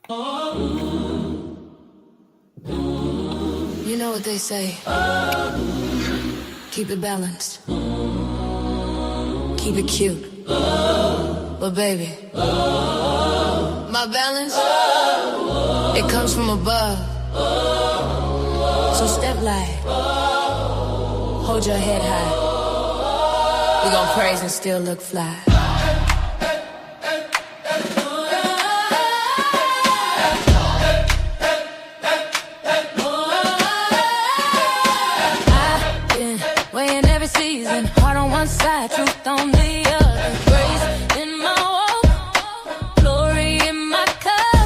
You know what they say. Keep it balanced. Keep it cute. But baby, my balance, it comes from above. So step light. Hold your head high. We gon' praise and still look fly. Weighing every season, heart on one side, truth on the other. Grace in my walk, glory in my cover.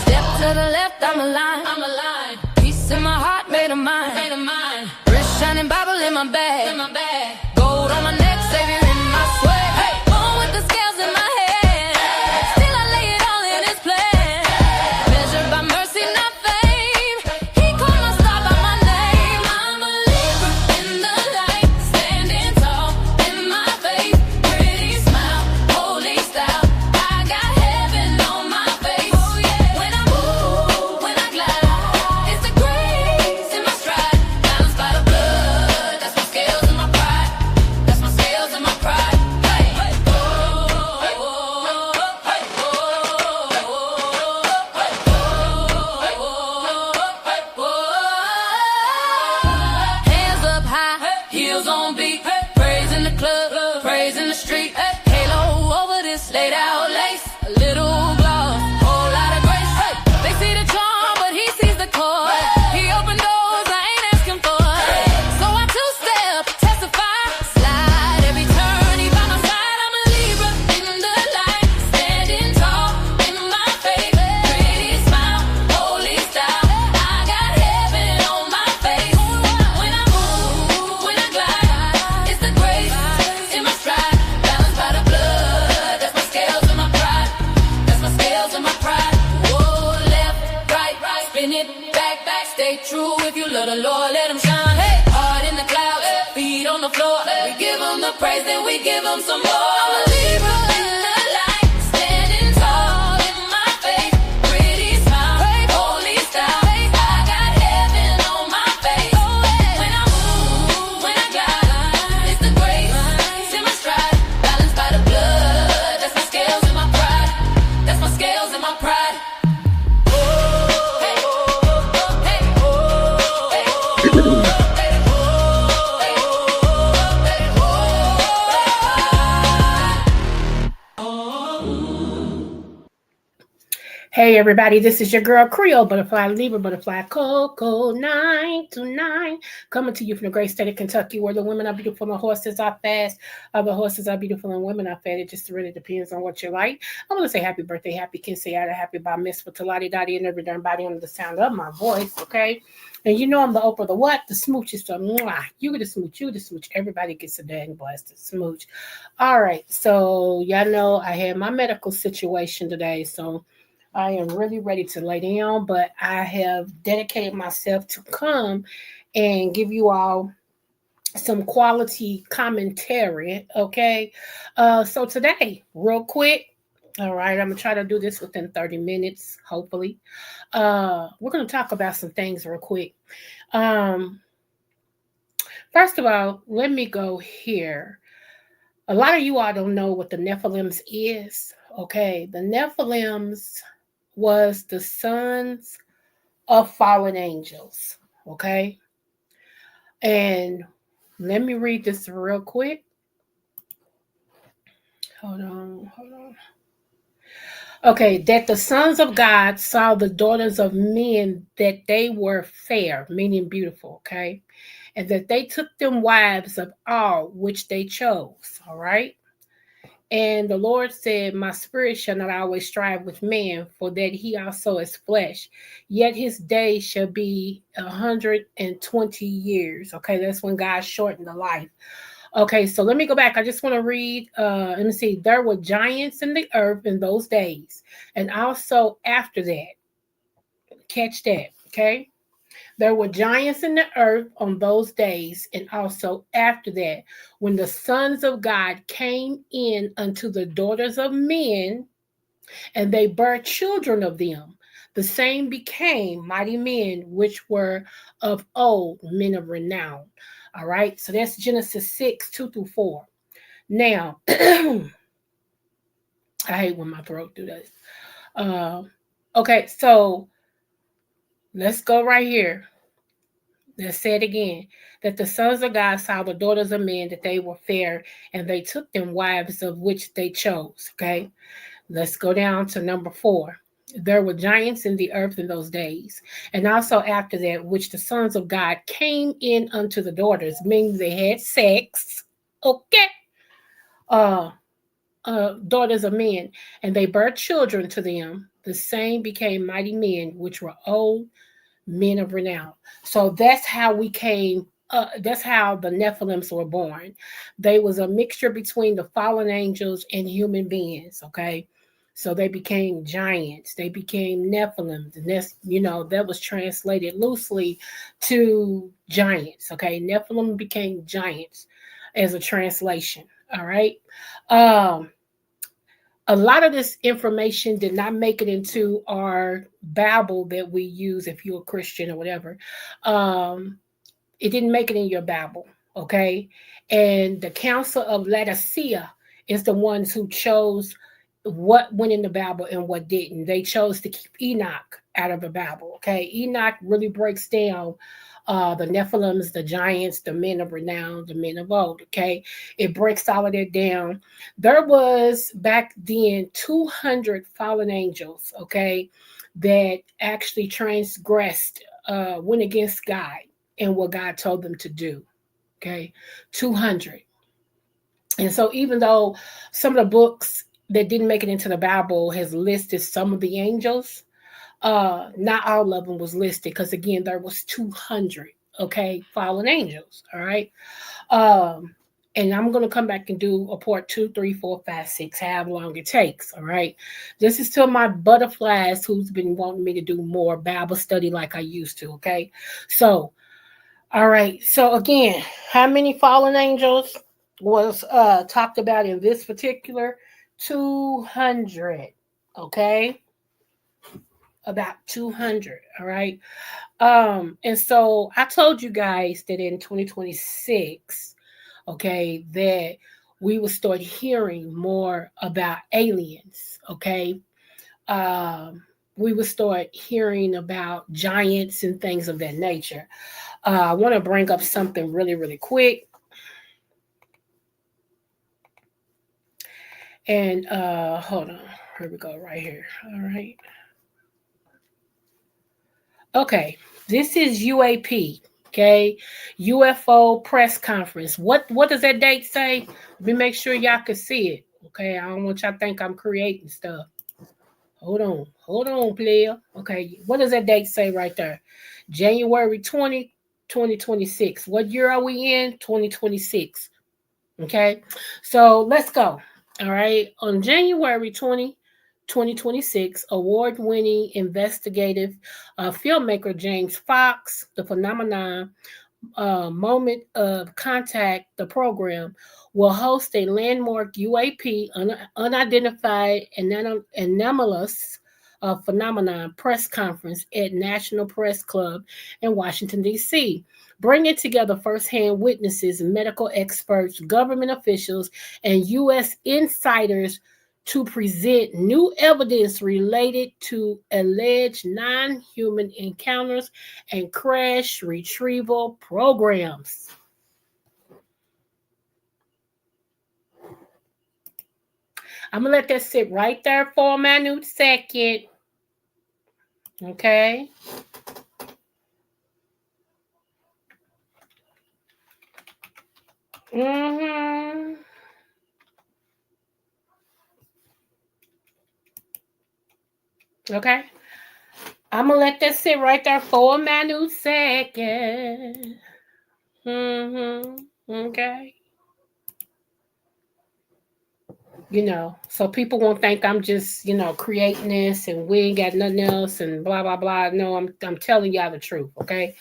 Step to the left, I'm aligned. Peace in my heart, made of mine. Wrist shining, Bible in my bag. Gold on my neck, Savior in my swag. Born with the scales in my head. Still I lay it all in His plan. Measured by mercy, not fame. He called my star by my name. I'm a Libra in the light, standing tall in my faith. Pretty smile, holy style. I got heaven on my face. When I move, when I glide, it's the grace in my stride. Balanced by the blood, that's my scales and my pride. That's my scales and my pride. Hey, hey, oh, hey, oh, hey, oh, hey, oh, hey, oh. Hands up high, heels on beat, praise in the club, praise in the street. Halo over this laid out lace, a little gloss, whole lot of grace. They see the charm, but He sees the core. He opened doors I ain't asking for. So I two-step, testify, slide every turn. He by my side. I'm a Libra in the light, standing tall in my faith. Pretty smile, holy style. I got heaven on my face. When I move, when I glide, it's the grace in my stride. Balanced by the blood, that's my scales and my pride. That's my scales and my pride. Whoa, left, right, spin it, back, stay true. If you love the Lord, let Him shine. Hey, heart in the clouds, feet on the floor. We give Him the praise, then we give Him some more. I'm a Libra in the light, standing tall in my faith. Pretty smile, holy style. I got heaven on my face. When I move, when I glide, it's the grace in my stride. Balanced by the blood, that's my scales and my pride. That's my scales and my pride. Hey everybody, this is your girl Creole Butterfly Libra Butterfly Coco 929 coming to you from the great state of Kentucky, where the women are beautiful and the horses are fast. The horses are beautiful and women are fat. It just really depends on what you like. I want to say happy birthday, happy Kinsiata, happy bar mitzvah to Lottie Dottie and every darn body under the sound of my voice, okay? And you know I'm the Oprah, the what? The smooches. So you get a smooch, you get a smooch. Everybody gets a dang blasted smooch. All right, so y'all know I had my medical situation today, so I am really ready to lay down, but I have dedicated myself to come and give you all some quality commentary, okay? So today, real quick, all right, I'm going to try to do this within 30 minutes, hopefully. We're going to talk about some things real quick. First of all, let me go here. A lot of you all don't know what the Nephilims is, okay? The Nephilims was the sons of fallen angels, okay? And let me read this real quick. Hold on. Okay, that the sons of God saw the daughters of men that they were fair, meaning beautiful, okay? And that they took them wives of all which they chose, all right? And the Lord said, my spirit shall not always strive with man, for that he also is flesh. Yet his days shall be 120 years. Okay, that's when God shortened the life. Okay, so let me go back. I just want to read. Let me see. There were giants in the earth in those days. And also after that. Catch that, okay? There were giants in the earth on those days, and also after that, when the sons of God came in unto the daughters of men, and they bare children of them. The same became mighty men, which were of old, men of renown. All right, so that's Genesis 6, 2 through 4. Now, I hate when my throat do this. Okay, so let's go right here. Let's say it again. That the sons of God saw the daughters of men, that they were fair, and they took them wives of which they chose. Okay, let's go down to number 4. There were giants in the earth in those days, and also after that, which the sons of God came in unto the daughters, meaning they had sex. Okay. Uh, daughters of men, and they bare children to them. The same became mighty men, which were old, men of renown. So that's how we came. That's how the Nephilims were born. They was a mixture between the fallen angels and human beings. Okay, so they became giants. They became Nephilims, and that was translated loosely to giants. Okay, Nephilim became giants as a translation. All right. Um, a lot of this information did not make it into our Bible that we use if you're a Christian or whatever. It didn't make it in your Bible, okay? And the Council of Laodicea is the ones who chose what went in the Bible and what didn't. They chose to keep Enoch out of the Bible, okay? Enoch really breaks down the Nephilims, the giants, the men of renown, the men of old, okay? It breaks all of that down. There was back then 200 fallen angels, okay, that actually transgressed, went against God and what God told them to do. Okay, 200. And so, even though some of the books that didn't make it into the Bible has listed some of the angels, not all of them was listed because again, there was 200. Okay, fallen angels. All right. Um, and I'm going to come back and do a part 2, 3, 4, 5, 6, however long it takes. All right. This is to my butterflies who's been wanting me to do more Bible study like I used to. Okay. So, all right. So again, how many fallen angels was talked about in this particular 200? Okay, about 200. All right. And so I told you guys that in 2026, okay, that we will start hearing more about aliens. Okay. Um, we will start hearing about giants and things of that nature. I want to bring up something really, really quick. And hold on. Here we go, right here. All right. Okay. This is UAP. Okay. UFO press conference. What does that date say? Let me make sure y'all can see it. Okay. I don't want y'all to think I'm creating stuff. Hold on. Hold on, player. Okay. What does that date say right there? January 20, 2026. What year are we in? 2026. Okay, so let's go. All right, on January 2026, award-winning investigative filmmaker James Fox, the phenomenon moment of contact, the program, will host a landmark UAP, unidentified anomalous phenomenon press conference at National Press Club in Washington, D.C., bringing together firsthand witnesses, medical experts, government officials, and U.S. insiders to present new evidence related to alleged non human encounters and crash retrieval programs. I'm going to let that sit right there for a minute second. Okay. Mm-hmm. Okay. I'm going to let that sit right there for a minute second. Mm-hmm. Okay. So people won't think I'm just, creating this and we ain't got nothing else and blah blah blah. No, I'm telling y'all the truth, okay?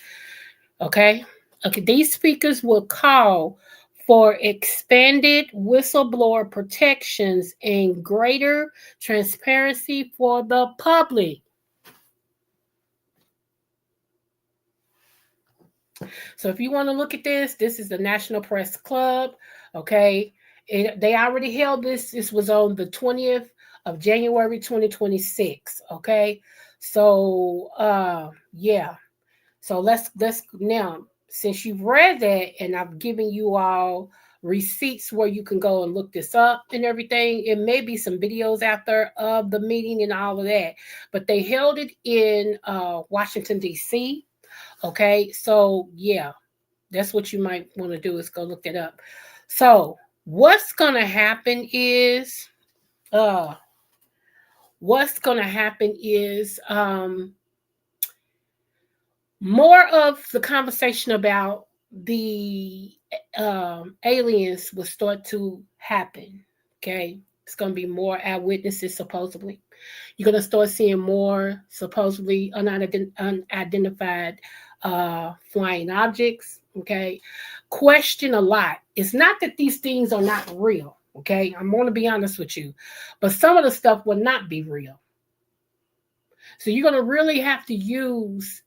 Okay? Okay, these speakers will call for expanded whistleblower protections and greater transparency for the public. So if you want to look at this is the National Press Club. Okay. They already held this. This was on the 20th of January 2026. Okay. So yeah. So let's now, since you've read that and I've given you all receipts where you can go and look this up and everything, it may be some videos out there of the meeting and all of that. But they held it in Washington, D.C. Okay, so yeah, that's what you might want to do is go look it up. So what's gonna happen is uh what's gonna happen is more of the conversation about the aliens will start to happen. Okay, it's gonna be more eyewitnesses supposedly. You're gonna start seeing more supposedly unidentified flying objects. Okay, question a lot. It's not that these things are not real. Okay, I'm going to be honest with you, but some of the stuff will not be real. So you're going to really have to use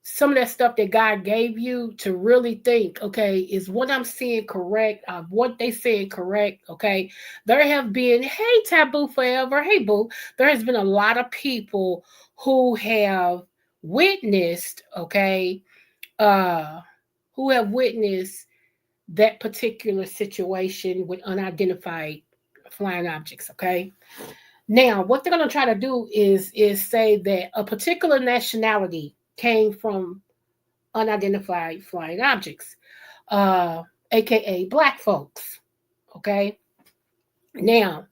some of that stuff that God gave you to really think, okay, is what I'm seeing correct? What they saying correct? Okay. There have been, hey, Taboo Forever, hey, Boo. There has been a lot of people who have witnessed, okay, who have witnessed that particular situation with unidentified flying objects, okay? Now, what they're going to try to do is say that a particular nationality came from unidentified flying objects, uh, aka black folks. Okay. Now,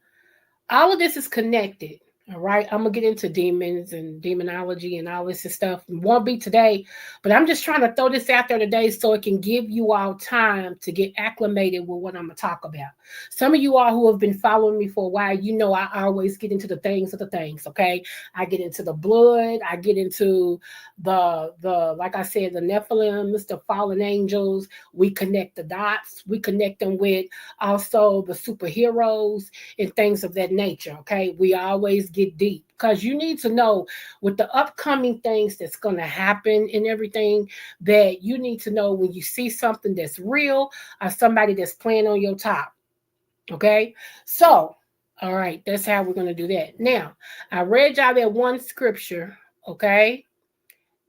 all of this is connected. All right. I'm gonna get into demons and demonology and all this stuff. It won't be today, but I'm just trying to throw this out there today so it can give you all time to get acclimated with what I'm gonna talk about. Some of you all who have been following me for a while, I always get into the things of the things. Okay. I get into the blood, I get into the like I said, the Nephilims, the fallen angels. We connect the dots, we connect them with also the superheroes and things of that nature. Okay, we always get deep because you need to know with the upcoming things that's going to happen and everything, that you need to know when you see something that's real or somebody that's playing on your top. Okay, so all right, that's how we're going to do that. Now, I read y'all that one scripture. Okay,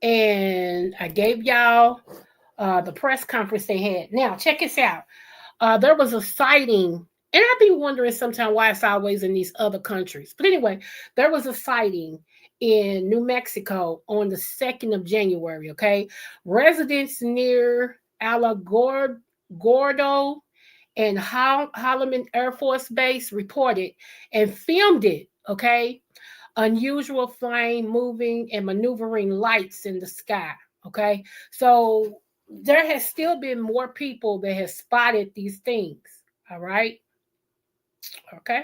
and I gave y'all the press conference they had. Now, check this out. There was a sighting, and I'd be wondering sometimes why it's always in these other countries. But anyway, there was a sighting in New Mexico on the 2nd of January, okay? Residents near Gordo and Holloman Air Force Base reported and filmed it, okay? Unusual flame, moving, and maneuvering lights in the sky, okay? So there has still been more people that have spotted these things. All right. Okay.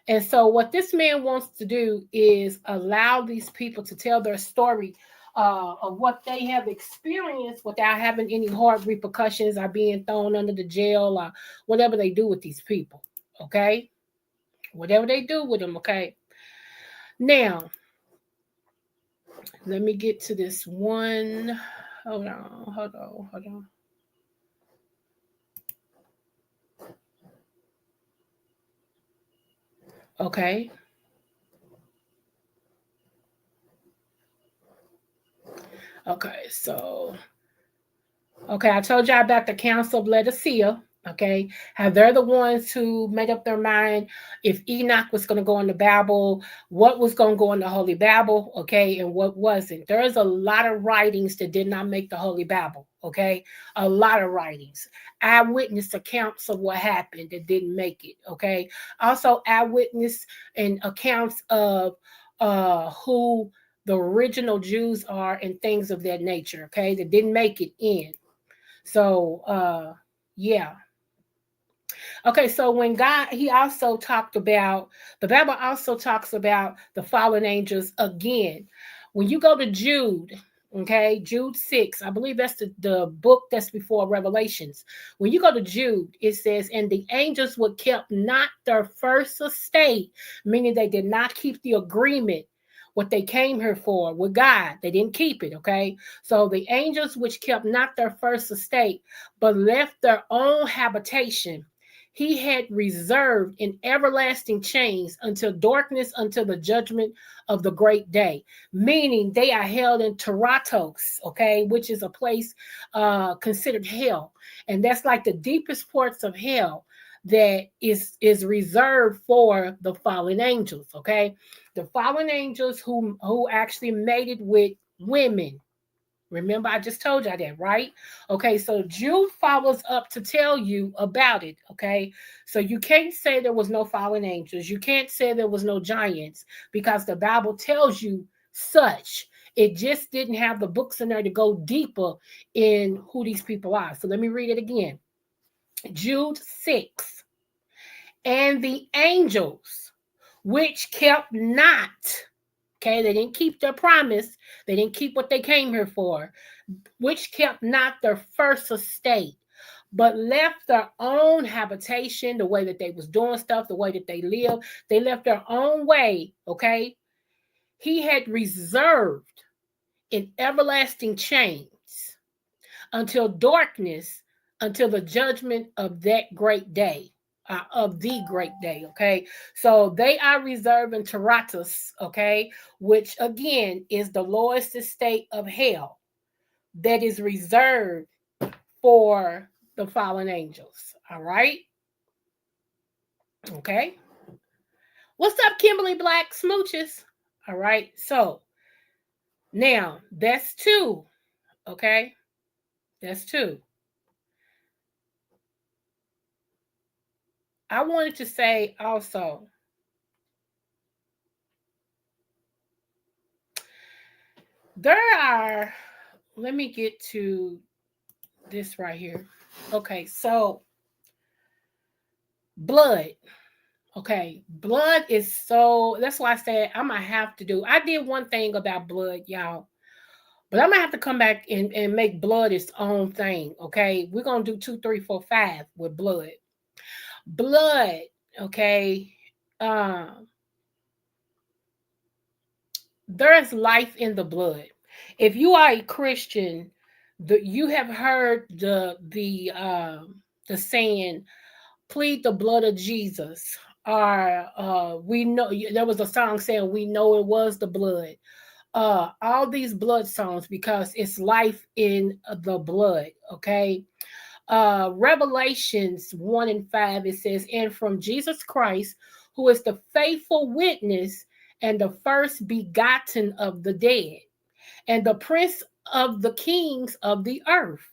And so what this man wants to do is allow these people to tell their story of what they have experienced without having any hard repercussions or being thrown under the jail or whatever they do with these people. Okay. Whatever they do with them. Okay. Now, let me get to this one. Hold on. Okay. Okay, I told y'all about the Council of Laodicea. Okay, how they're the ones who made up their mind if Enoch was going to go in the Bible, what was going to go in the Holy Bible, okay, and what wasn't. There's a lot of writings that did not make the Holy Bible, okay, a lot of writings, eyewitness accounts of what happened that didn't make it, okay. Also, eyewitness and accounts of who the original Jews are and things of that nature, okay, that didn't make it in. So, yeah. Okay, so when God, he also talked about, the Bible also talks about the fallen angels again. When you go to Jude, okay, Jude 6, I believe that's the book that's before Revelations. When you go to Jude, it says, and the angels were kept not their first estate, meaning they did not keep the agreement what they came here for with God. They didn't keep it, okay? So the angels which kept not their first estate, but left their own habitation, he had reserved in everlasting chains until darkness, until the judgment of the great day. Meaning they are held in Taratos, okay, which is a place considered hell. And that's like the deepest parts of hell that is reserved for the fallen angels, okay? The fallen angels who actually mated with women. Remember, I just told y'all that, right? Okay, so Jude follows up to tell you about it, okay? So you can't say there was no fallen angels. You can't say there was no giants because the Bible tells you such. It just didn't have the books in there to go deeper in who these people are. So let me read it again. Jude 6. And the angels which kept not, okay, they didn't keep their promise, they didn't keep what they came here for, which kept not their first estate, but left their own habitation, the way that they was doing stuff, the way that they lived, they left their own way, okay? He had reserved in everlasting chains until darkness, until the judgment of that great day. Of the great day, okay? So they are reserved in Taratus, okay, which again is the lowest estate of hell that is reserved for the fallen angels, all right? Okay. What's up, Kimberly Black Smooches? All right, so now that's two, okay? That's two. I wanted to say also, there are, let me get to this right here. Okay, so blood. Okay, blood is so, that's why I said I'm gonna have to do. I did one thing about blood, y'all, but I'm gonna have to come back and make blood its own thing. Okay, we're gonna do 2, 3, 4, 5 with blood. Blood, okay. Um, there's life in the blood. If you are a Christian, you have heard the saying, "Plead the blood of Jesus." Or we know, there was a song saying, "We know it was the blood." All these blood songs because it's life in the blood. Okay. Revelations 1 and 5, it says, and from Jesus Christ, who is the faithful witness and the first begotten of the dead, and the prince of the kings of the earth,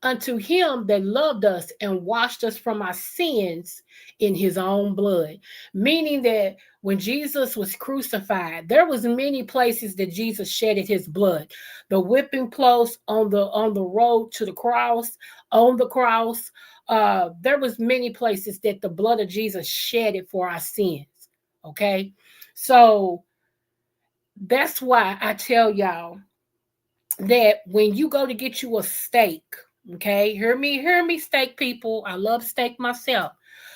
unto him that loved us and washed us from our sins in his own blood. Meaning that when Jesus was crucified, there was many places that Jesus shedded his blood. The whipping post on the road to the cross, on the cross, there was many places that the blood of Jesus shedded for our sins. Okay, so that's why I tell y'all that when you go to get you a steak, okay, hear me, steak people. I love steak myself,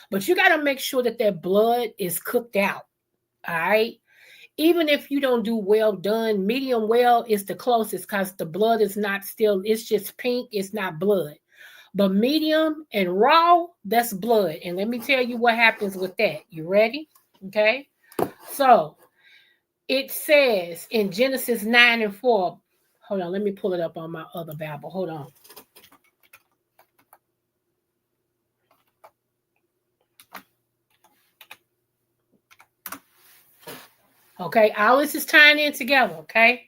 but you got to make sure that that blood is cooked out. All right. Even if you don't do well done, medium well is the closest because the blood is not still, it's just pink, it's not blood. But medium and raw, that's blood. And let me tell you what happens with that. You ready? Okay. So it says in Genesis 9 and 4, hold on, let me pull it up on my other Bible. Hold on. Okay, all this is tying in together, okay?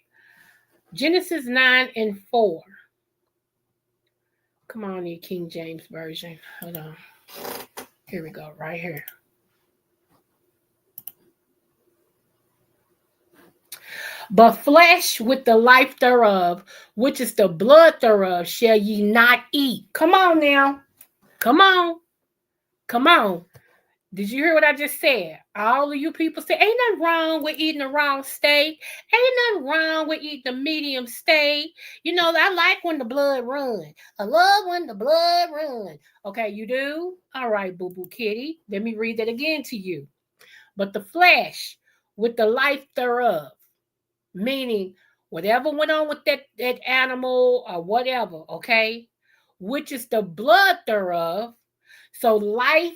Genesis 9 and 4. Come on, you King James Version. Hold on. Here we go, right here. But flesh with the life thereof, which is the blood thereof, shall ye not eat. Come on now. Come on. Come on. Did you hear what I just said? All of you people say, ain't nothing wrong with eating the wrong steak. Ain't nothing wrong with eating the medium steak. You know, I like when the blood run. I love when the blood run. Okay, you do? All right, boo-boo kitty. Let me read that again to you. But the flesh with the life thereof, meaning whatever went on with that animal or whatever, okay, which is the blood thereof. So life,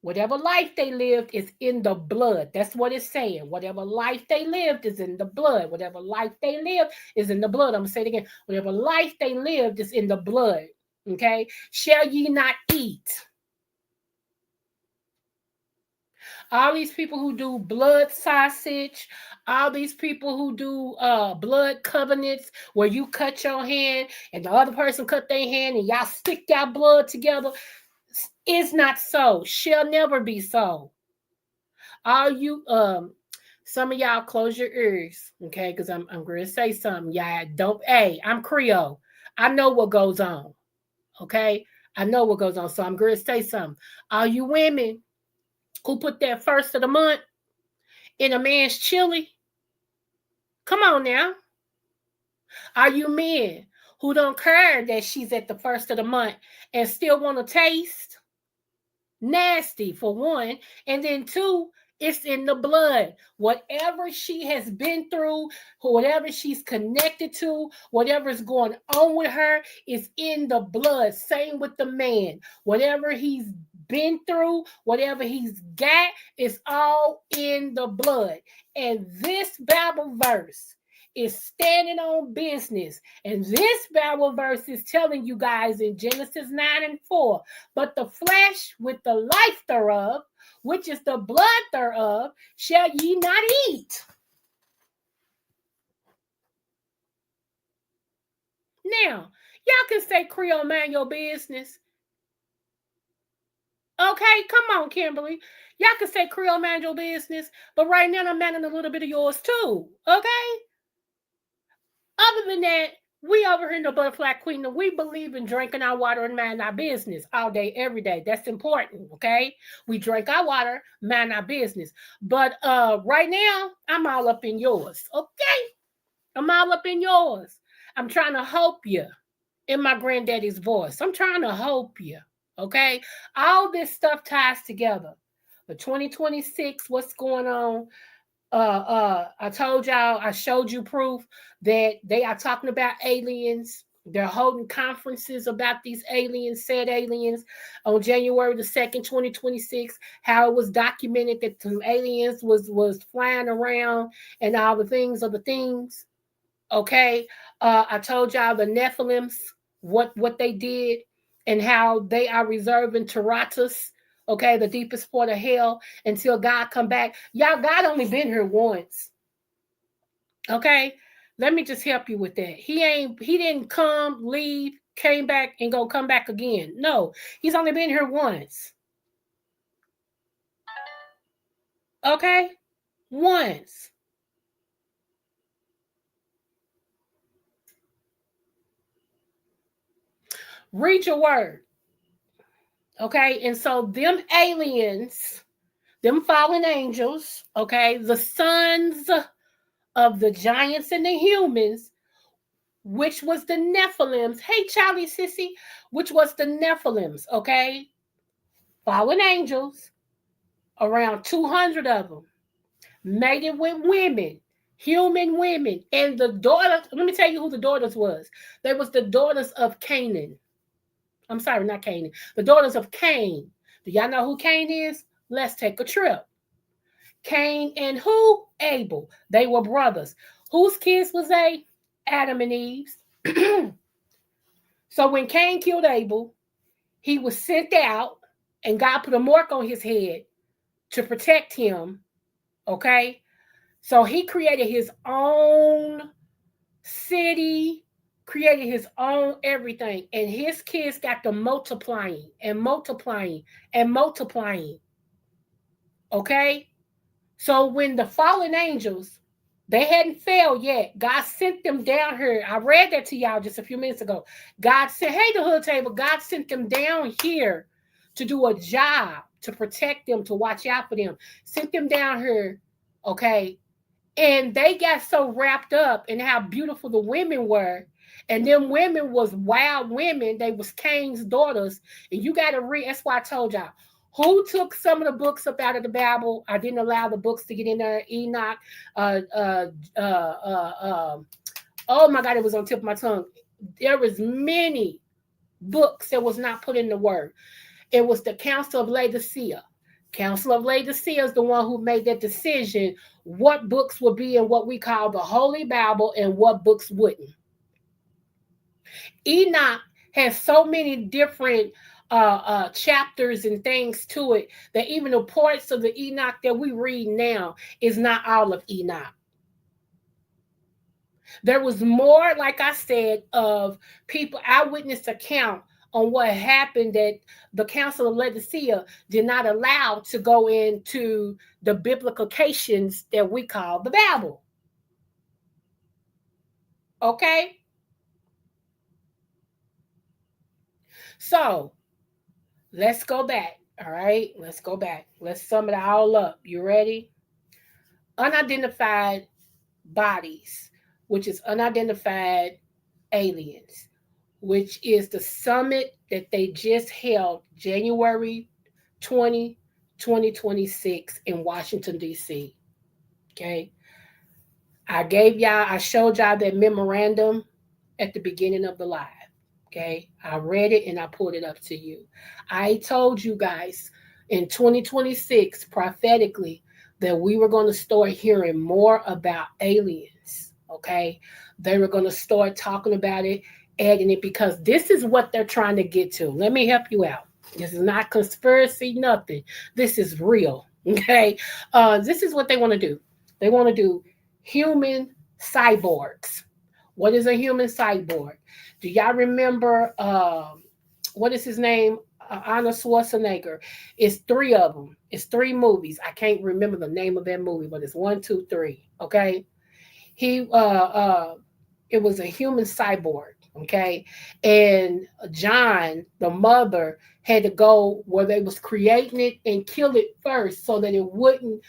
whatever life they lived is in the blood. That's what it's saying. Whatever life they lived is in the blood. Whatever life they lived is in the blood. I'm going to say it again. Whatever life they lived is in the blood. Okay? Shall ye not eat? All these people who do blood sausage, all these people who do blood covenants where you cut your hand and the other person cut their hand and y'all stick your blood together, is not so. Shall never be so. All you some of y'all close your ears, okay? Because I'm going to say something. Y'all don't. Hey, I'm Creole. I know what goes on, okay? I know what goes on, so I'm going to say something. All you women who put that first of the month in a man's chili, come on now. Are you men who don't care that she's at the first of the month and still want to taste? Nasty for one, and then two, it's in the blood. Whatever she has been through, whatever she's connected to, whatever's going on with her is in the blood. Same with the man. Whatever he's been through, whatever he's got, is all in the blood. And this Bible verse is standing on business. And this Bible verse is telling you guys in Genesis 9:4, but the flesh with the life thereof, which is the blood thereof, shall ye not eat. Now, y'all can say, Creole, mind your business. Okay, come on, Kimberly. Y'all can say, Creole, mind your business. But right now, I'm minding a little bit of yours too. Okay? Other than that, we over here in the Butterfly Queen, we believe in drinking our water and mind our business all day, every day. That's important, okay? We drink our water, mind our business. But right now, I'm all up in yours, okay? I'm all up in yours. I'm trying to help you in my granddaddy's voice. I'm trying to help you, okay? All this stuff ties together. The 2026, what's going on? I told y'all, I showed you proof that they are talking about aliens. They're holding conferences about these aliens, said aliens, on January the 2nd, 2026, how it was documented that some aliens was flying around and all the things of the things. Okay. I told y'all the Nephilims, what they did and how they are reserving Taratus, okay, the deepest part of hell until God come back. Y'all, God only been here once. Okay? Let me just help you with that. He didn't come, leave, came back, and go come back again. No, he's only been here once. Okay? Once. Read your word. Okay? And so them aliens, them fallen angels, okay, the sons of the giants and the humans, which was the Nephilims. Hey, Charlie Sissy, which was the Nephilims, okay? Fallen angels, around 200 of them, mated with women, human women, and the daughters. Let me tell you who the daughters was. They was the daughters of Canaan. I'm sorry, not Canaan. The daughters of Cain. Do y'all know who Cain is? Let's take a trip. Cain and who? Abel. They were brothers. Whose kids was they? Adam and Eve's. So when Cain killed Abel, he was sent out and God put a mark on his head to protect him. Okay? So he created his own city, created his own everything. And his kids got to multiplying and multiplying and multiplying. Okay? So when the fallen angels, they hadn't failed yet. God sent them down here. I read that to y'all just a few minutes ago. God said, hey, the hood table, God sent them down here to do a job, to protect them, to watch out for them, sent them down here, okay? And they got so wrapped up in how beautiful the women were. And them women was wild women. They was Cain's daughters. And you got to read. That's why I told y'all. Who took some of the books up out of the Bible? I didn't allow the books to get in there. Enoch. Oh my God, it was on the tip of my tongue. There was many books that was not put in the word. It was the Council of Laodicea. Council of Laodicea is the one who made that decision what books would be in what we call the Holy Bible and what books wouldn't. Enoch has so many different chapters and things to it that even the parts of the Enoch that we read now is not all of Enoch. There was more, like I said, of people, eyewitness account on what happened that the Council of Laodicea did not allow to go into the biblications that we call the Bible. Okay? So, let's go back. All right? Let's go back. Let's sum it all up. You ready? Unidentified bodies, which is unidentified aliens, which is the summit that they just held January 20, 2026 in Washington, D.C. Okay. I showed y'all that memorandum at the beginning of the live. Okay. I read it and I pulled it up to you. I told you guys in 2026 prophetically that we were going to start hearing more about aliens. Okay. They were going to start talking about it, adding it, because this is what they're trying to get to. Let me help you out. This is not conspiracy, nothing. This is real. Okay. This is what they want to do. They want to do human cyborgs. What is a human cyborg? Do y'all remember what is his name? Arnold Schwarzenegger. It's 3 of them. It's 3 movies. I can't remember the name of that movie, but it's 1, 2, 3. Okay. It was a human cyborg. Okay. And John, the mother, had to go where they was creating it and kill it first so that it wouldn't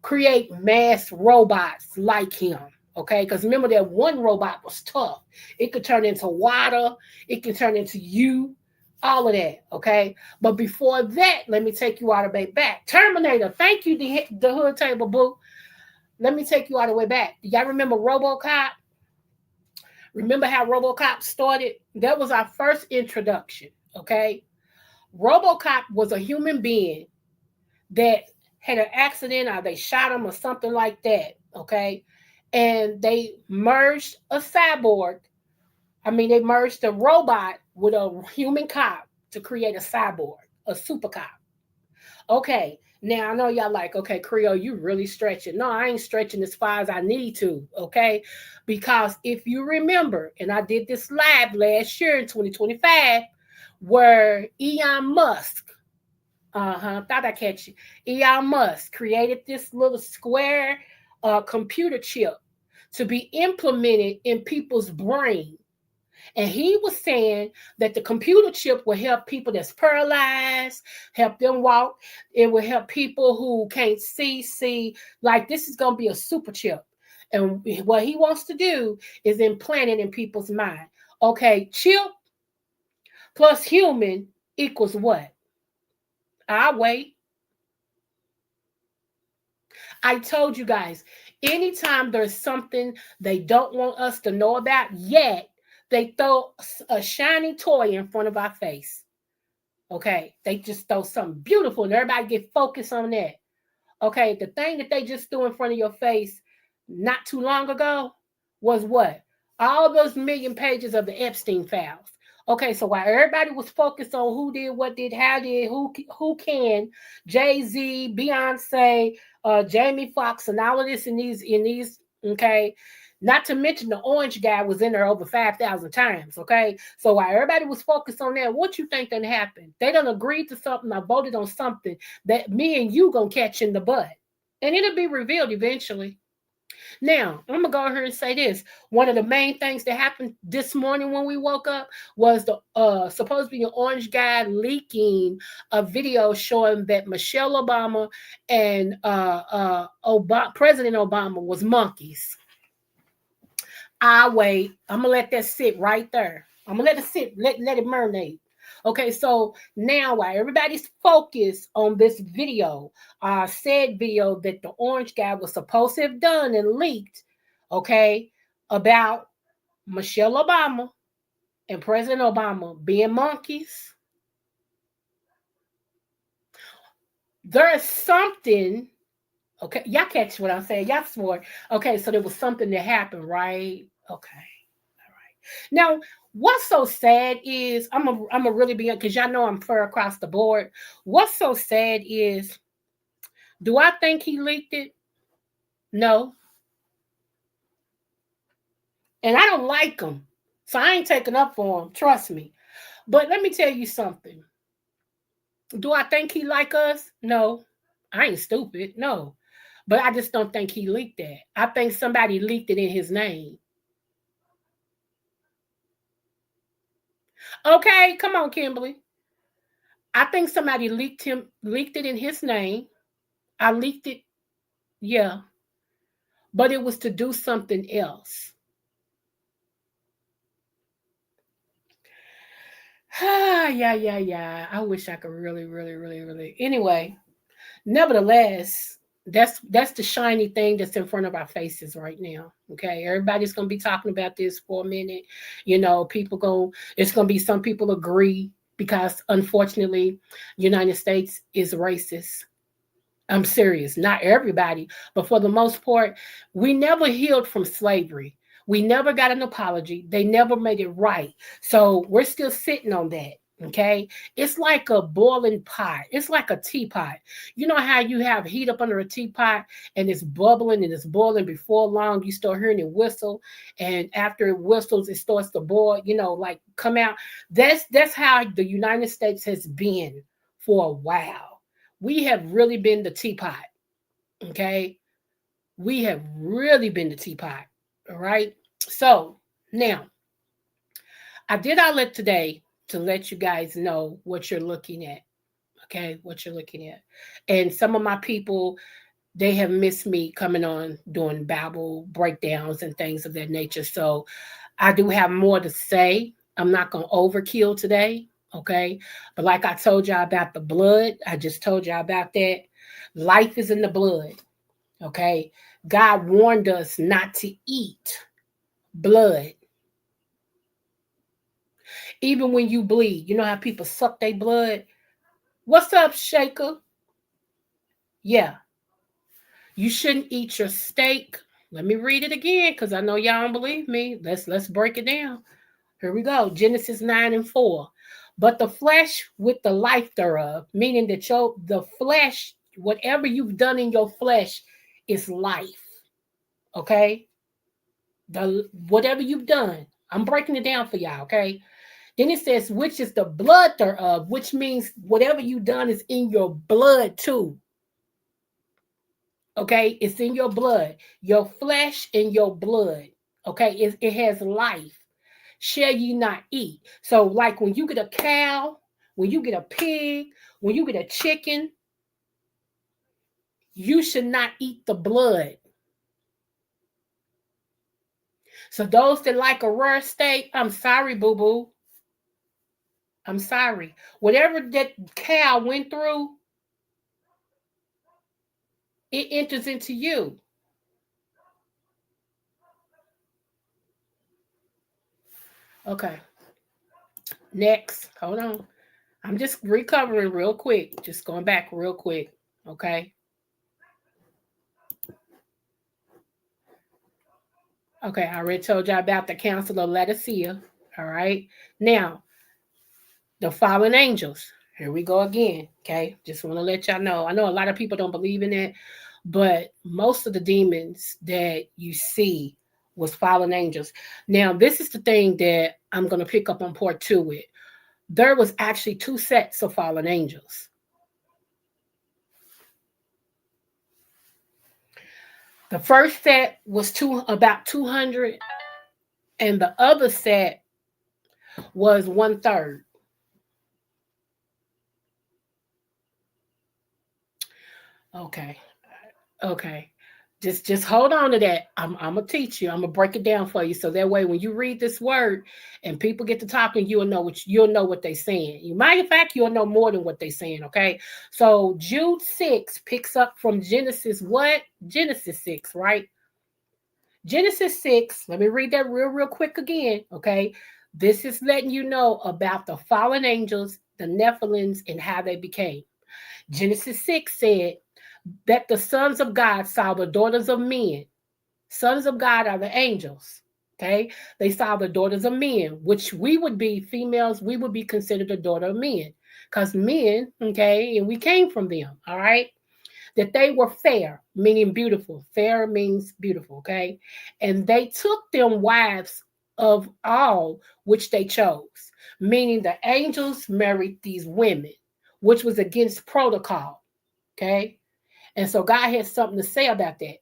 create mass robots like him. Okay, because remember that one robot was tough. It could turn into water. It can turn into you. All of that. Okay, but before that, let me take you all the way back. Terminator. Thank you, the hood table boo. Let me take you all the way back. Y'all remember RoboCop? Remember how RoboCop started? That was our first introduction. Okay, RoboCop was a human being that had an accident or they shot him or something like that. Okay. And they merged a cyborg. They merged a robot with a human cop to create a cyborg, a super cop. Okay, now I know y'all like, okay, Creole, you really stretching. No, I ain't stretching as far as I need to, okay? Because if you remember, and I did this live last year in 2025, where Elon Musk, thought I catch you. Elon Musk created this little square computer chip to be implemented in people's brain. And he was saying that the computer chip will help people that's paralyzed, help them walk. It will help people who can't see. Like, this is going to be a super chip. And what he wants to do is implant it in people's mind. Okay, chip plus human equals what? I'll wait. I told you guys, anytime there's something they don't want us to know about yet, they throw a shiny toy in front of our face. Okay, they just throw something beautiful and everybody get focused on that. Okay, the thing that they just threw in front of your face not too long ago was what? All those million pages of the Epstein files. Okay, so while everybody was focused on who did, what did, how did, who can, Jay-Z, Beyonce, Jamie Foxx, and all of this in these, okay, not to mention the orange guy was in there over 5,000 times, okay? So while everybody was focused on that, what you think done happened? They done agreed to something or voted on something that me and you gonna catch in the butt. And it'll be revealed eventually. Now, I'm going to go ahead and say this. One of the main things that happened this morning when we woke up was the supposed to be an orange guy leaking a video showing that Michelle Obama and President Obama was monkeys. Wait. I'm going to let that sit right there. I'm going to let it sit. Let it marinate. Okay, so now while everybody's focused on this video, said video that the orange guy was supposed to have done and leaked, okay, about Michelle Obama and President Obama being monkeys, there's something, okay, y'all catch what I'm saying, y'all swore. Okay, so there was something that happened, right? Okay, all right. Now, what's so sad is, I'm a really be, because y'all know I'm fair across the board. What's so sad is, do I think he leaked it? No. And I don't like him. So I ain't taking up for him. Trust me. But let me tell you something. Do I think he like us? No. I ain't stupid. No. But I just don't think he leaked that. I think somebody leaked it in his name. Okay, come on, Kimberly. I think somebody leaked it in his name. I leaked it, yeah. But it was to do something else. Yeah. I wish I could really. Anyway, nevertheless, that's the shiny thing that's in front of our faces right now. Okay, everybody's gonna be talking about this for a minute. You know, it's gonna be some people agree because unfortunately, United States is racist. I'm serious, not everybody, but for the most part, we never healed from slavery. We never got an apology. They never made it right. So we're still sitting on that. Okay. It's like a boiling pot. It's like a teapot. You know how you have heat up under a teapot and it's bubbling and it's boiling before long, you start hearing it whistle. And after it whistles, it starts to boil, like come out. That's how the United States has been for a while. We have really been the teapot. Okay. We have really been the teapot. All right. So now I did outlet today to let you guys know what you're looking at. Okay. What you're looking at. And some of my people, they have missed me coming on doing Bible breakdowns and things of that nature. So I do have more to say. I'm not going to overkill today. Okay. But like I told y'all about the blood, I just told y'all about that. Life is in the blood. Okay. God warned us not to eat blood. Even when you bleed, you know how people suck their blood? What's up, Shaker? Yeah. You shouldn't eat your steak. Let me read it again because I know y'all don't believe me. Let's break it down. Here we go. Genesis 9:4. But the flesh with the life thereof, meaning that the flesh, whatever you've done in your flesh is life. Okay? Whatever you've done. I'm breaking it down for y'all, okay? Then it says, which is the blood thereof, which means whatever you've done is in your blood too. Okay? It's in your blood. Your flesh and your blood. Okay? It has life. Shall ye not eat? So, like when you get a cow, when you get a pig, when you get a chicken, you should not eat the blood. So, those that like a rare steak, I'm sorry, boo boo. I'm sorry. Whatever that cow went through, it enters into you. Okay. Next. Hold on. I'm just recovering real quick. Just going back real quick. Okay. Okay. I already told you about the Council of Laodicea. All right. Now, the fallen angels. Here we go again. Okay. Just want to let y'all know. I know a lot of people don't believe in it, but most of the demons that you see was fallen angels. Now, this is the thing that I'm going to pick up on part 2 with. There was actually 2 sets of fallen angels. The first set was about 200, and the other set was 1/3. Okay. Okay. Just hold on to that. I'm gonna teach you. I'm gonna break it down for you, so that way when you read this word and people get to talking, you'll know what they're saying. You might, in fact, you'll know more than what they're saying. Okay. So Jude 6 picks up from Genesis what? Genesis 6, right? Genesis 6. Let me read that real quick again. Okay. This is letting you know about the fallen angels, the Nephilims, and how they became. Genesis 6 said that the sons of God saw the daughters of men. Sons of God are the angels. Okay. They saw the daughters of men, which we would be females, we would be considered a daughter of men. Because men, okay, and we came from them. All right. That they were fair, meaning beautiful. Fair means beautiful. Okay. And they took them wives of all which they chose, meaning the angels married these women, which was against protocol. Okay. And so God has something to say about that.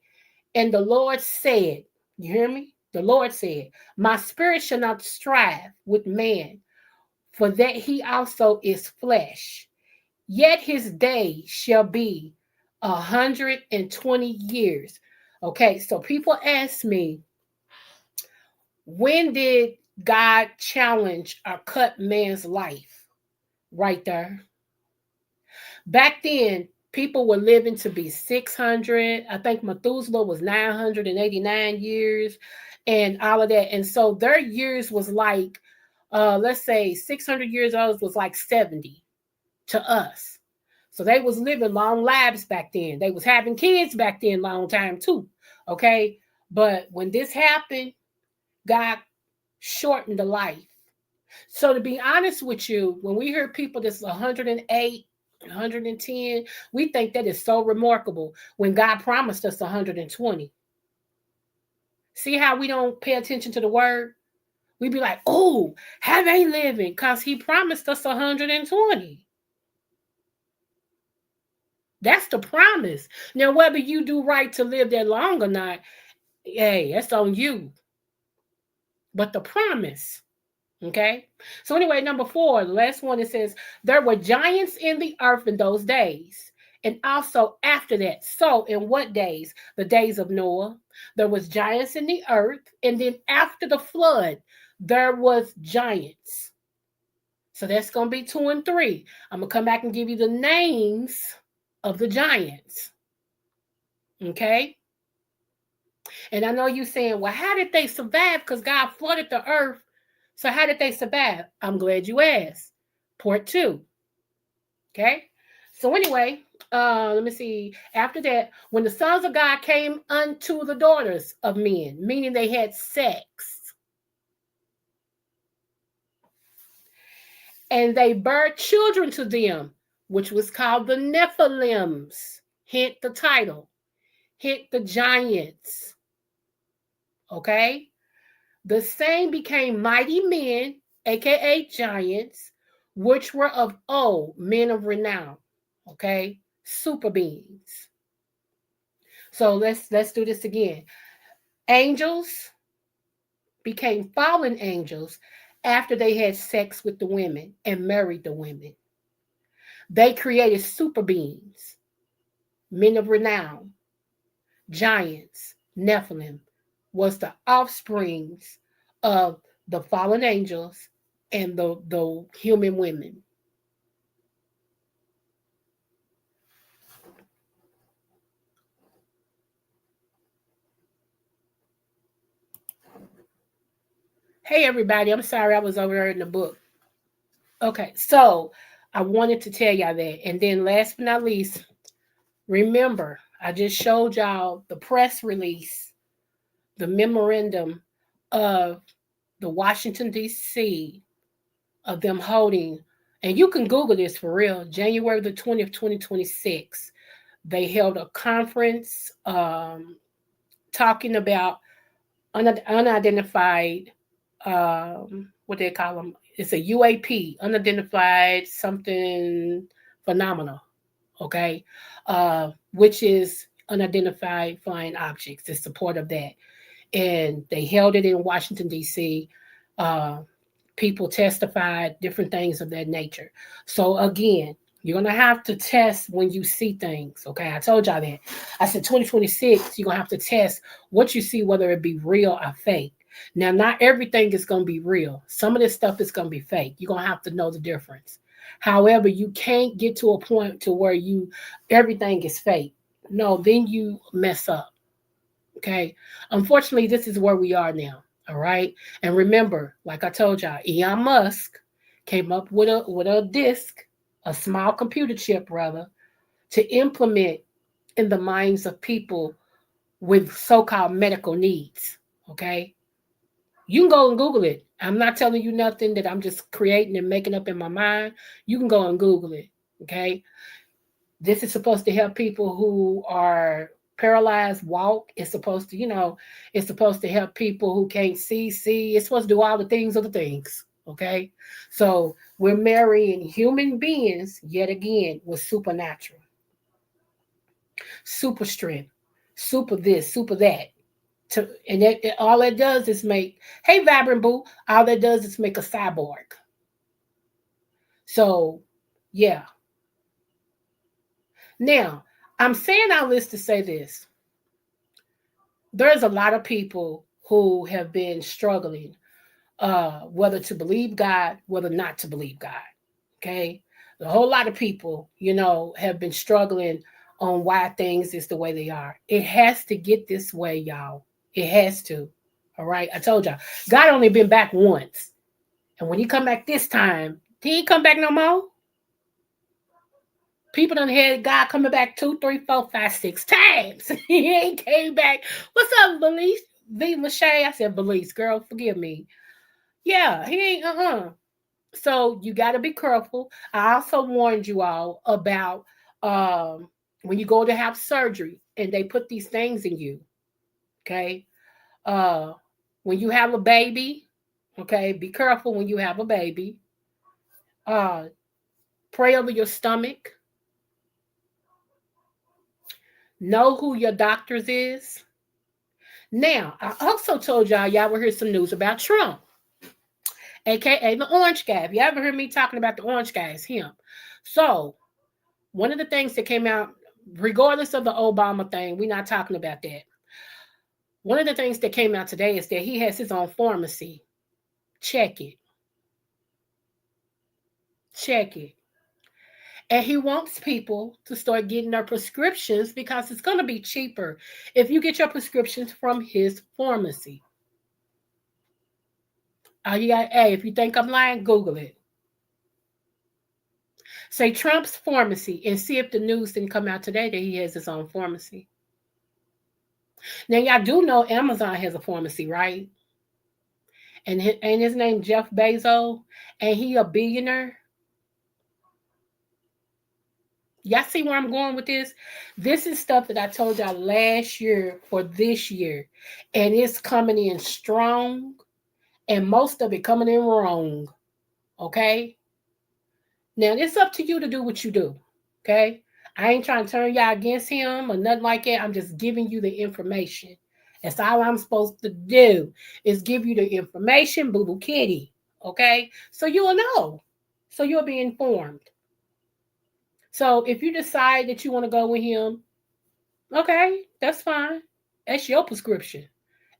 And the Lord said, you hear me? The Lord said, my spirit shall not strive with man, for that he also is flesh. Yet his day shall be 120 years. Okay, so people ask me, when did God challenge or cut man's life? Right there. Back then, people were living to be 600. I think Methuselah was 989 years and all of that. And so their years was like, let's say 600 years old was like 70 to us. So they was living long lives back then. They was having kids back then long time too. Okay. But when this happened, God shortened the life. So to be honest with you, when we hear people that's 108, 110, we think that is so remarkable when God promised us 120. See how we don't pay attention to the word? We be like, oh, how they living? Because he promised us 120. That's the promise. Now, whether you do right to live that long or not, hey, that's on you. But the promise. Okay. So anyway, number 4, the last one, it says, there were giants in the earth in those days. And also after that. So in what days? The days of Noah. There was giants in the earth. And then after the flood, there was giants. So that's going to be 2 and 3. I'm going to come back and give you the names of the giants. Okay. And I know you saying, well, how did they survive? Because God flooded the earth. So how did they survive? I'm glad you asked. Part 2. Okay. So anyway, let me see. After that, when the sons of God came unto the daughters of men, meaning they had sex, and they bare children to them, which was called the Nephilims. Hint the title. Hint the giants. Okay. The same became mighty men, aka giants, which were of old, men of renown. Okay, super beings. So let's do this again. Angels became fallen angels after they had sex with the women and married the women. They created super beings, men of renown, giants. Nephilim was the offsprings of the fallen angels and the human women. Hey everybody, I'm sorry I was over there in the book. Okay, so I wanted to tell y'all that. And then last but not least, remember, I just showed y'all the press release, the memorandum of the Washington, D.C., of them holding, and you can Google this for real, January the 20th, 2026. They held a conference talking about unidentified, what they call them. It's a UAP, unidentified something phenomenal, okay, which is unidentified flying objects in support of that. And they held it in Washington, D.C. People testified, different things of that nature. So again, you're going to have to test when you see things. Okay, I told y'all that. I said 2026, you're going to have to test what you see, whether it be real or fake. Now, not everything is going to be real. Some of this stuff is going to be fake. You're going to have to know the difference. However, you can't get to a point to where everything is fake. No, then you mess up. Okay. Unfortunately, this is where we are now. All right. And remember, like I told y'all, Elon Musk came up with a disk, a small computer chip rather, to implement in the minds of people with so-called medical needs. Okay. You can go and Google it. I'm not telling you nothing that I'm just creating and making up in my mind. You can go and Google it. Okay. This is supposed to help people who are paralyzed walk. It's supposed to, it's supposed to help people who can't see. It's supposed to do all the things of the things. Okay. So we're marrying human beings yet again with supernatural, super strength, super this, super that. All that does is make, hey, Vibrant Boo, all that does is make a cyborg. So, yeah. Now, I'm saying all this to say this. There's a lot of people who have been struggling, whether to believe God, whether not to believe God. Okay? A whole lot of people, have been struggling on why things is the way they are. It has to get this way, y'all. It has to. All right? I told y'all. God only been back once. And when he come back this time, he ain't come back no more. People done had God coming back 2, 3, 4, 5, 6 times. He ain't came back. What's up, Belize? V. Lachey? I said, Belize, girl, forgive me. Yeah, he ain't, So you got to be careful. I also warned you all about when you go to have surgery and they put these things in you, okay? When you have a baby, okay, be careful when you have a baby. Pray over your stomach. Know who your doctors is. Now, I also told y'all will hear some news about Trump, aka the orange guy. If you ever heard me talking about the orange guy, it's him. So, one of the things that came out, regardless of the Obama thing, we're not talking about that. One of the things that came out today is that he has his own pharmacy. Check it. Check it. And he wants people to start getting their prescriptions because it's going to be cheaper if you get your prescriptions from his pharmacy. If you think I'm lying, Google it. Say Trump's pharmacy and see if the news didn't come out today that he has his own pharmacy. Now, y'all do know Amazon has a pharmacy, right? And his name Jeff Bezos, and he a billionaire. Y'all see where I'm going with this? This is stuff that I told y'all last year for this year. And it's coming in strong. And most of it coming in wrong. Okay? Now, it's up to you to do what you do. Okay? I ain't trying to turn y'all against him or nothing like that. I'm just giving you the information. That's all I'm supposed to do is give you the information, boo-boo kitty. Okay? So you'll know. So you'll be informed. So if you decide that you want to go with him, okay, that's fine. That's your prescription.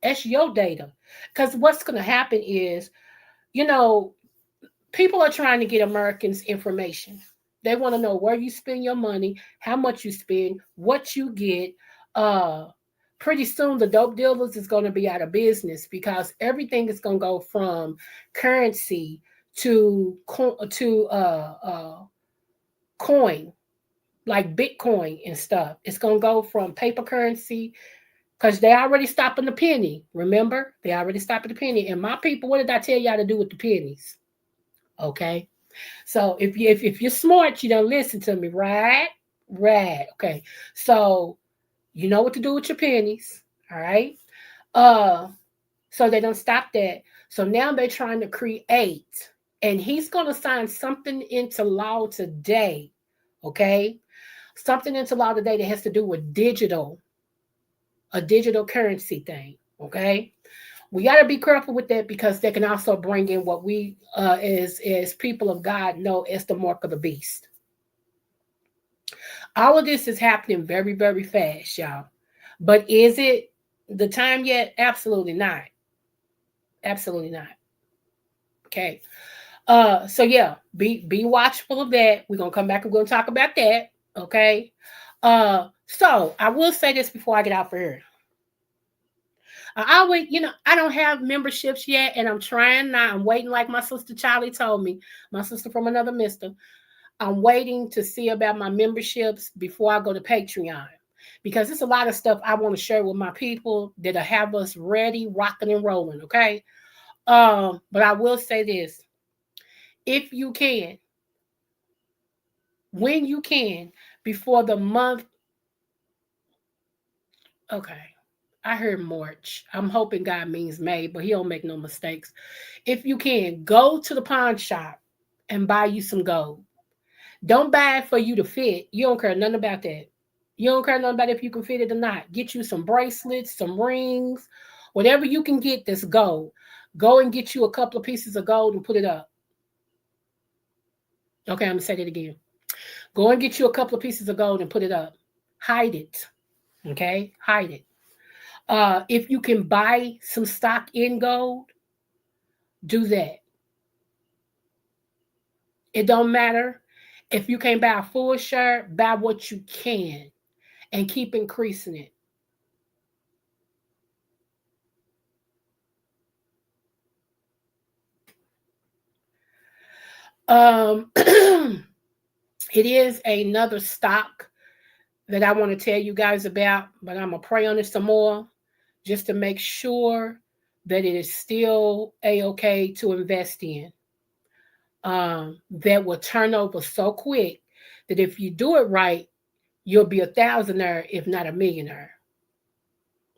That's your data. Because what's going to happen is, people are trying to get Americans information. They want to know where you spend your money, how much you spend, what you get. Pretty soon, the dope dealers is going to be out of business because everything is going to go from currency to coin, like Bitcoin and stuff. It's going to go from paper currency because they already stopping the penny. Remember? They already stopping the penny. And my people, what did I tell y'all to do with the pennies? Okay. So if you're smart, you don't listen to me, right? Right. Okay. So you know what to do with your pennies. All right. So they don't stop that. So now they're trying to create, and he's going to sign something into law today. Okay. something into law today that has to do with a digital currency thing. Okay. We got to be careful with that because they can also bring in what we as people of God know as the mark of the beast. All of this is happening very, very fast, y'all. But is it the time yet? Absolutely not. Absolutely not. Okay. So yeah, be watchful of that. We're gonna come back and we're gonna talk about that. Okay. So I will say this before I get out for here. I always, I don't have memberships yet, and I'm trying now. I'm waiting, like my sister Charlie told me, my sister from another mister. I'm waiting to see about my memberships before I go to Patreon. Because there's a lot of stuff I want to share with my people that'll have us ready, rocking and rolling. Okay. But I will say this. If you can, when you can, before the month, okay. I heard March. I'm hoping God means May, but he don't make no mistakes. If you can, go to the pawn shop and buy you some gold. Don't buy it for you to fit. You don't care nothing about that. You don't care nothing about if you can fit it or not. Get you some bracelets, some rings, whatever you can get that's gold. Go and get you a couple of pieces of gold and put it up. Okay, I'm going to say that again. Go and get you a couple of pieces of gold and put it up. Hide it. Okay, hide it. If you can buy some stock in gold, do that. It don't matter. If you can't buy a full shirt, buy what you can and keep increasing it. It is another stock that I want to tell you guys about, but I'm going to pray on it some more just to make sure that it is still a-okay to invest in. That will turn over so quick that if you do it right, you'll be a thousandaire, if not a millionaire.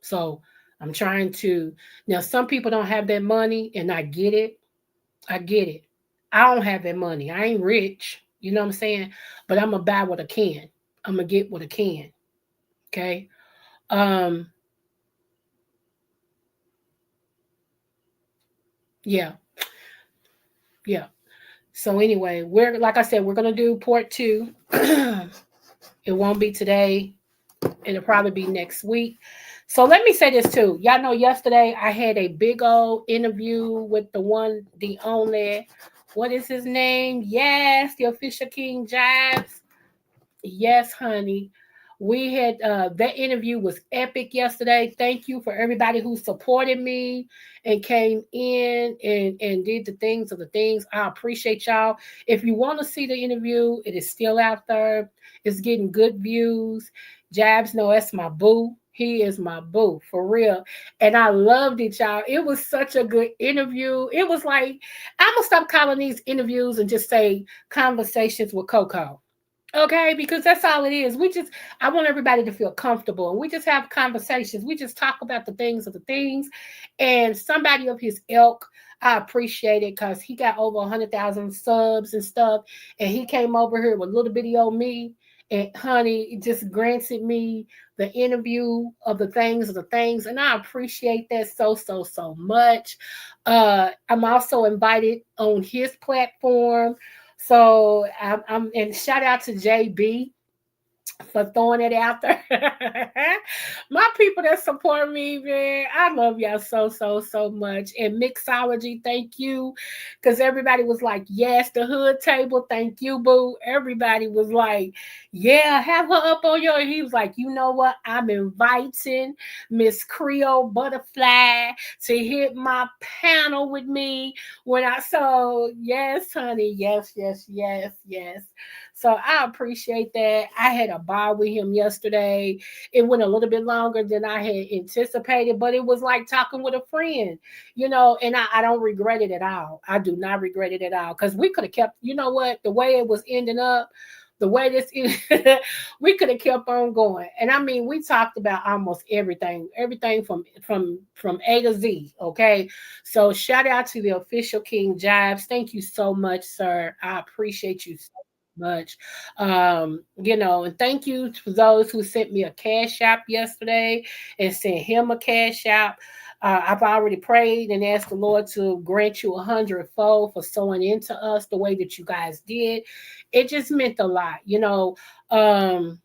So I'm trying to, now some people don't have that money, and I get it. I get it. I don't have that money. I ain't rich. You know what I'm saying? But I'm gonna buy what I can. I'm gonna get what I can. Okay. Um, yeah, yeah. So anyway, we're like I said, we're gonna do part two. It won't be today. It'll probably be next week. So let me say this too. Y'all know yesterday I had a big old interview with the only, what is his name? Yes, the official King Jives. Yes, honey. We had that interview was epic yesterday. Thank you for everybody who supported me and came in and did the things of the things. I appreciate y'all. If you want to see the interview, it is still out there. It's getting good views. Jabs, no, that's my boo. He is my boo for real. And I loved it, y'all. It was such a good interview. It was like, I'm gonna stop calling these interviews and just say conversations with Coco. Okay, because that's all it is. I want everybody to feel comfortable. And we just have conversations. We just talk about the things of the things. And somebody of his ilk, I appreciate it because he got over 100,000 subs and stuff. And he came over here with little bitty old me. And honey, it just granted me the interview of the things of the things. And I appreciate that so, so, so much. I'm also invited on his platform. So I'm and shout out to JB for throwing it out there. My people that support me, man, I love y'all so, so, so much. And Mixology, thank you. Because everybody was like, yes, the hood table, thank you, boo. Everybody was like, yeah, have her up on your. He was like, you know what? I'm inviting Miss Creole Butterfly to hit my panel with me when I saw, yes, honey, yes, yes, yes, yes. So I appreciate that. I had a ball with him yesterday. It went a little bit longer than I had anticipated, but it was like talking with a friend, and I don't regret it at all. I do not regret it at all because we could have kept, you know what, the way it was ending up, the way this we could have kept on going. And I mean, we talked about almost everything from A to Z. Okay. So shout out to the official King Jibes. Thank you so much, sir. I appreciate you. much. And thank you to those who sent me a cash app yesterday and sent him a cash app. I've already prayed and asked the Lord to grant you 100-fold for sowing into us the way that you guys did. It just meant a lot, um,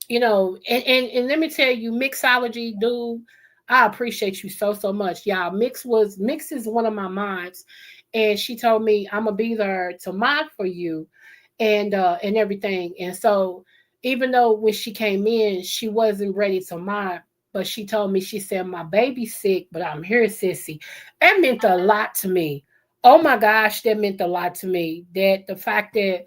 and let me tell you, mixology, dude, I appreciate you so much. Y'all, Mix is one of my mods, and she told me I'm gonna be there to mod for you and everything. And so even though when she came in, she wasn't ready to mod, but she told me, she said, my baby's sick, but I'm here, sissy. That meant a lot to me. Oh my gosh, that meant a lot to me. That the fact that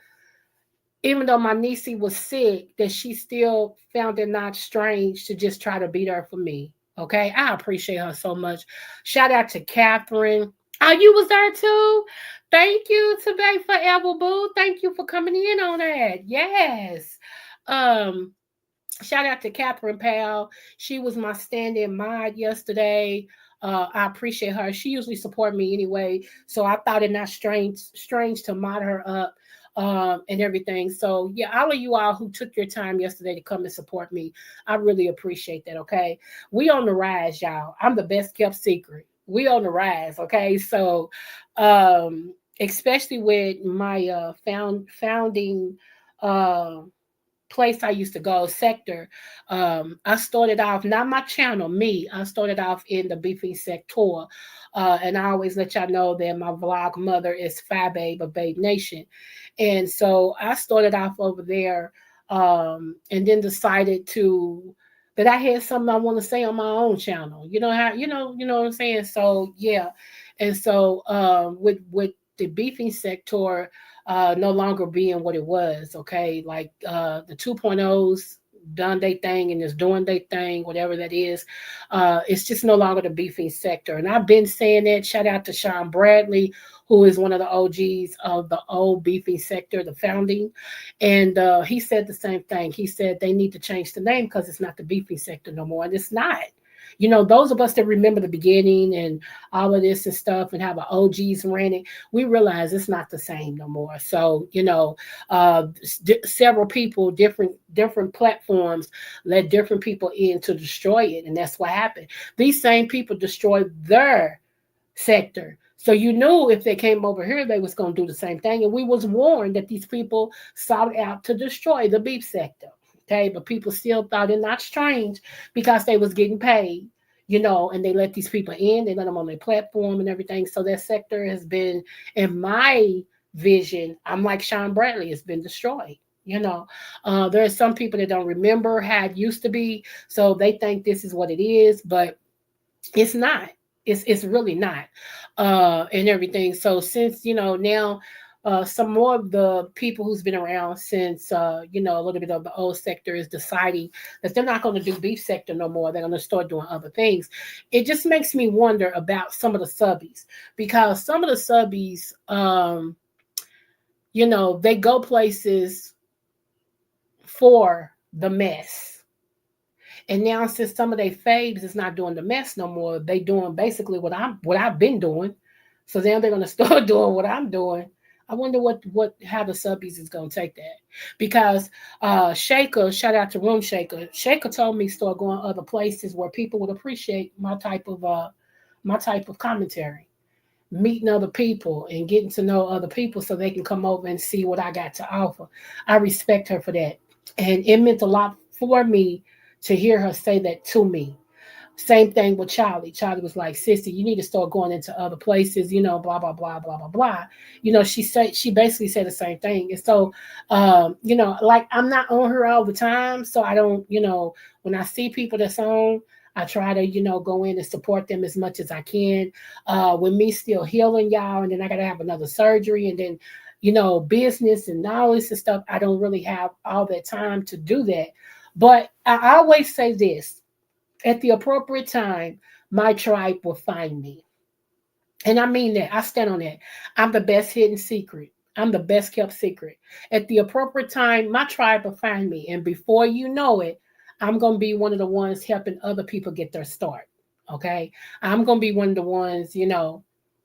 even though my niecey was sick, that she still found it not strange to just try to be there for me. Okay, I appreciate her so much. Shout out to Catherine. Oh, you was there too. Thank you today forever, boo. Thank you for coming in on that. Yes. Um, Shout out to Catherine Powell. She was my stand-in mod yesterday. I appreciate her. She usually support me anyway, so I thought it not strange to mod her up and everything. So yeah, all of you all who took your time yesterday to come and support me, I really appreciate that. Okay, we on the rise, y'all. I'm the best kept secret. We on the rise. Okay, so especially with my founding. Uh, Place I used to go, sector. I started off, not my channel, me. I started off in the beefing sector. And I always let y'all know that my vlog mother is Fab Babe of Babe Nation. And so I started off over there and then decided that I had something I want to say on my own channel. You know how, you know what I'm saying? So yeah. And so with the beefing sector, no longer being what it was. Okay, like the 2.0s done their thing and is doing their thing, whatever that is. It's just no longer the beefing sector. And I've been saying that. Shout out to Sean Bradley, who is one of the OGs of the old beefing sector, the founding. And he said the same thing. He said they need to change the name because it's not the beefing sector no more. And it's not. Those of us that remember the beginning and all of this and stuff and how the OGs ran it, we realize it's not the same no more. So, several people, different platforms let different people in to destroy it. And that's what happened. These same people destroyed their sector. So you knew if they came over here, they was going to do the same thing. And we was warned that these people sought out to destroy the beef sector. Okay, but people still thought it not strange because they was getting paid, and they let these people in, they let them on their platform and everything. So that sector has been, in my vision, I'm like Sean Bradley, it's been destroyed. There are some people that don't remember how it used to be, so they think this is what it is, but it's not. It's really not, and everything. So since now, some more of the people who's been around since a little bit of the old sector is deciding that they're not going to do beef sector no more. They're going to start doing other things. It just makes me wonder about some of the subbies, because some of the subbies, they go places for the mess. And now since some of their faves is not doing the mess no more, they doing basically what I've been doing. So now they're gonna start doing what I'm doing. I wonder how the subbies is gonna take that. Because Shaker, shout out to Room Shaker. Shaker told me start going other places where people would appreciate my type of commentary. Meeting other people and getting to know other people so they can come over and see what I got to offer. I respect her for that. And it meant a lot for me to hear her say that to me. Same thing with Charlie. Charlie was like, "Sissy, you need to start going into other places, blah blah blah blah blah blah." She basically said the same thing. And so, like I'm not on her all the time, so I don't, when I see people that's on, I try to, go in and support them as much as I can. With me still healing, y'all, and then I gotta have another surgery, and then, business and all this and stuff. I don't really have all that time to do that. But I always say this: at the appropriate time, my tribe will find me. And I mean that. I stand on that. I'm the best hidden secret. I'm the best kept secret. At the appropriate time, my tribe will find me. And before you know it, I'm going to be one of the ones helping other people get their start. Okay. I'm going to be one of the ones, and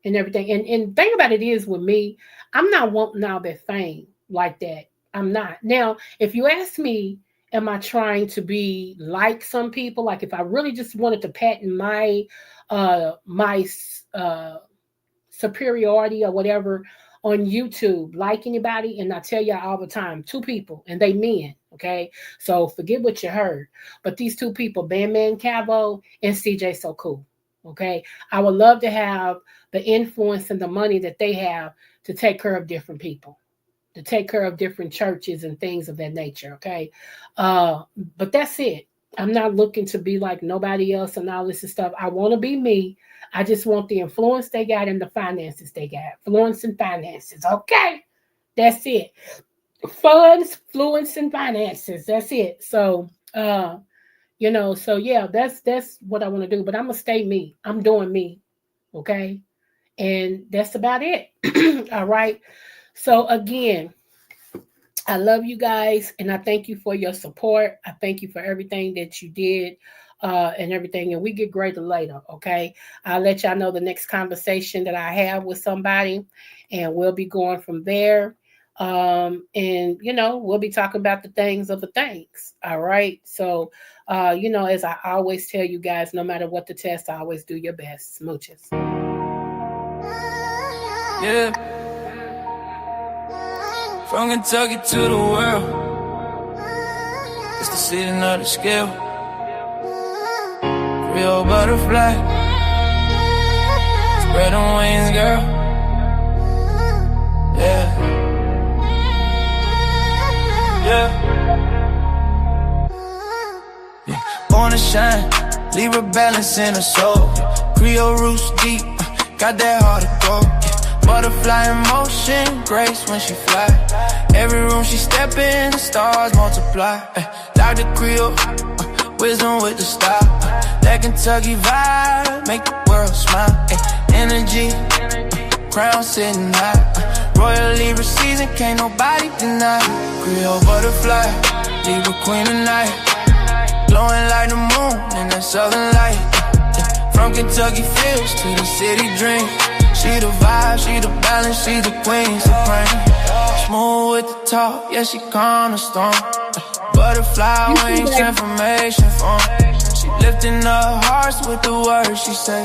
everything. And thing about it is with me, I'm not wanting all that fame like that. I'm not. Now, if you ask me, am I trying to be like some people? Like if I really just wanted to patent my superiority or whatever on YouTube, like anybody, and I tell y'all all the time, 2 people, and they men, okay? So forget what you heard. But these 2 people, Bandman Cavo and CJ So Cool, okay? I would love to have the influence and the money that they have to take care of different people, to take care of different churches and things of that nature, okay? But that's it. I'm not looking to be like nobody else and all this and stuff. I want to be me. I just want the influence they got and the finances they got. Influence and finances, okay? That's it. Funds, fluence, and finances. That's it. So, so yeah, that's what I want to do. But I'm gonna stay me. I'm doing me, okay? And that's about it. All right. So again, I love you guys, and I thank you for your support. I thank you for everything that you did and everything. And we get greater later, okay? I'll let y'all know the next conversation that I have with somebody, and we'll be going from there. And, we'll be talking about the things of the things, all right? So, as I always tell you guys, no matter what the test, I always do your best. Smooches. Yeah. From Kentucky to the world, it's the season of the scale. Creole butterfly, spread them wings, girl. Yeah. Born to shine, Libra balance in her soul. Creole roots deep, got that heart of gold. Butterfly in motion, grace when she fly. Every room she step in, the stars multiply. Dr.Creole, wisdom with the style. That Kentucky vibe, make the world smile. Energy, crown sitting high. Royal Libra season, can't nobody deny. Creole butterfly, Libra queen of night. Glowing like the moon in that southern light. From Kentucky fields to the city dream. She the vibe, she the balance, she the queen supreme. Smooth with the talk, yeah, she calm the storm. Butterfly wings, transformation form. She lifting up hearts with the words she say.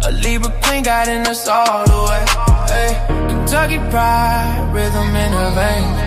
A Libra queen guiding us all the way. Hey, Kentucky pride, rhythm in her veins.